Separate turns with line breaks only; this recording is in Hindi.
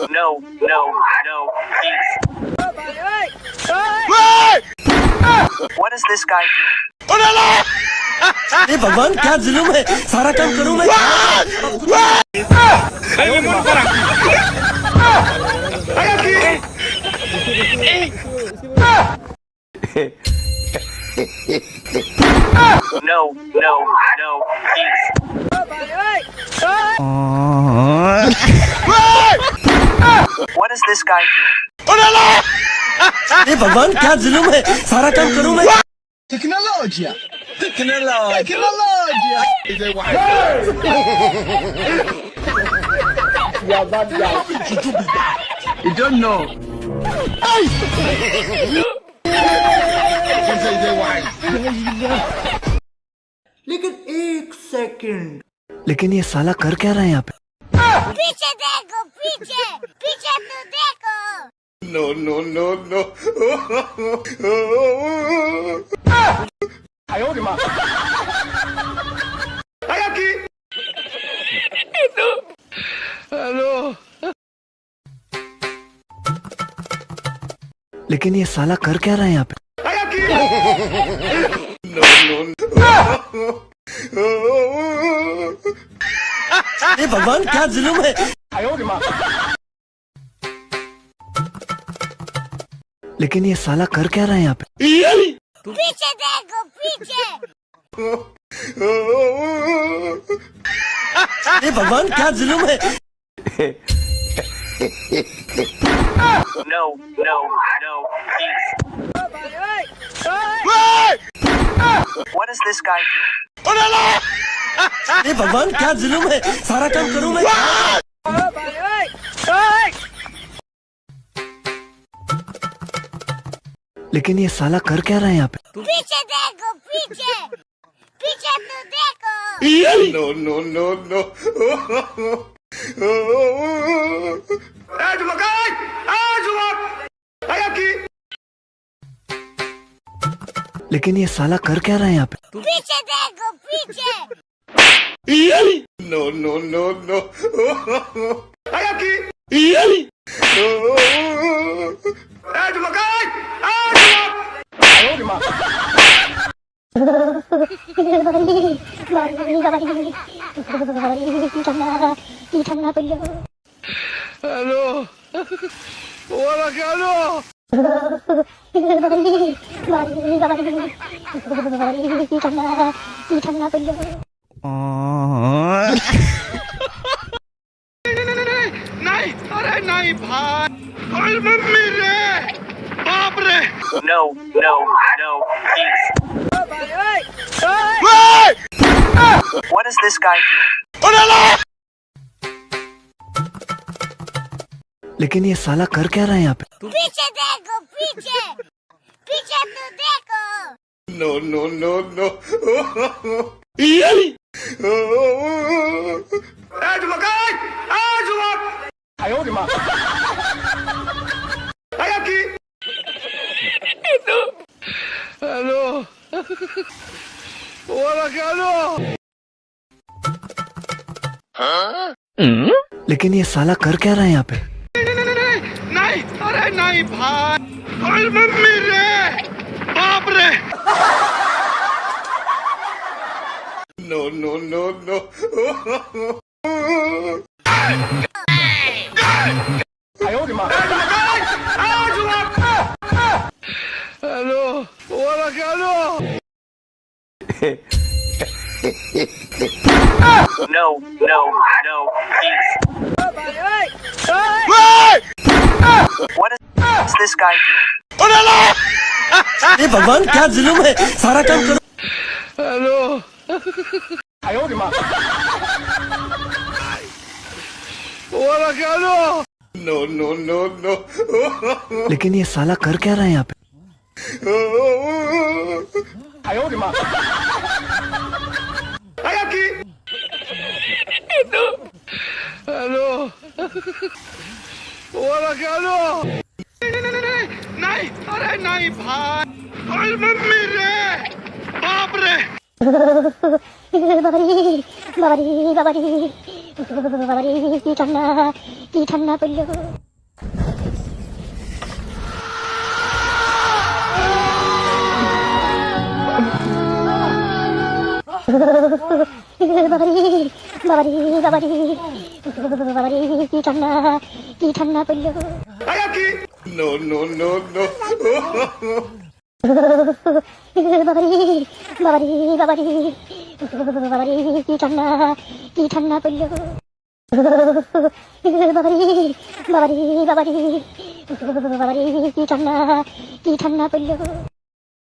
No, no, no, please. What is this guy doing?
अरे भगवान क्या जुलूम है, सारा काम करूं मैं।
No, no, no, please. What is this guy doing?
अरे भगवान क्या जुलूम है, सारा काम करूं मैं।
Tecnologia! Tecnologia! You don't know.
लेकिन एक सेकंड, लेकिन ये साला कर क्या रहा है यहाँ पे?
पीछे देखो, पीछे पीछे तो देखो।
No, no, no, no.
लेकिन ये साला कर क्या रहा है यहाँ पे?
No, no,
अरे भगवान क्या जुलूम है। लेकिन ये साला कर क्या रहा है यहाँ पे?
पीछे देखो, पीछे।
अरे भगवान क्या जुलूम है।
No, no, no, please. What is this guy doing?
अरे भगवान क्या जुलूम है, सारा काम करूं मैं। लेकिन ये साला कर क्या रहा है यहाँ पे?
पीछे देखो, पीछे पीछे तो देखो।
no, no, no, no.
लेकिन ये साला कर क्या रहा है यहाँ पे?
पीछे देखो, पीछे।
No, no, no, no.
Aló, hola, Carlos. नहीं, अरे नहीं भाई, अरे मम्मी रे, बाप रे।
No, no, no, please. What is this guy doing?
लेकिन ये साला कर क्या रहा है यहाँ पे?
पीछे देखो, पीछे पीछे तो देखो।
No, no, no, no.
Aló, hola, Carlos.
लेकिन ये साला कर क्या रहा है यहाँ पे?
नहीं, अरे नहीं भाई, अरे मम्मी रे, बाप रे।
No, no, no, no.
Aló, hola, Carlos.
No, no, no, please. What is this guy doing?
अरे भगवान क्या जुलूम है, सारा काम करूं।
Aló, hola, Carlos.
No, no, no, no.
लेकिन ये साला कर क्या रहा है यहाँ पे?
Aló, hola, Carlos. नहीं, अरे नहीं भाई, अरे मम्मी रे, बाप रे।
বাবারে কি ঠান্ডা পড়লো বাবারে বাবারে বাবারে বাবারে কি ঠান্ডা পড়লো
No, no, no, no.
বাবারে বাবারে বাবারে বাবারে কি ঠান্ডা পড়লো বাবারে বাবারে বাবারে বাবারে কি ঠান্ডা পড়লো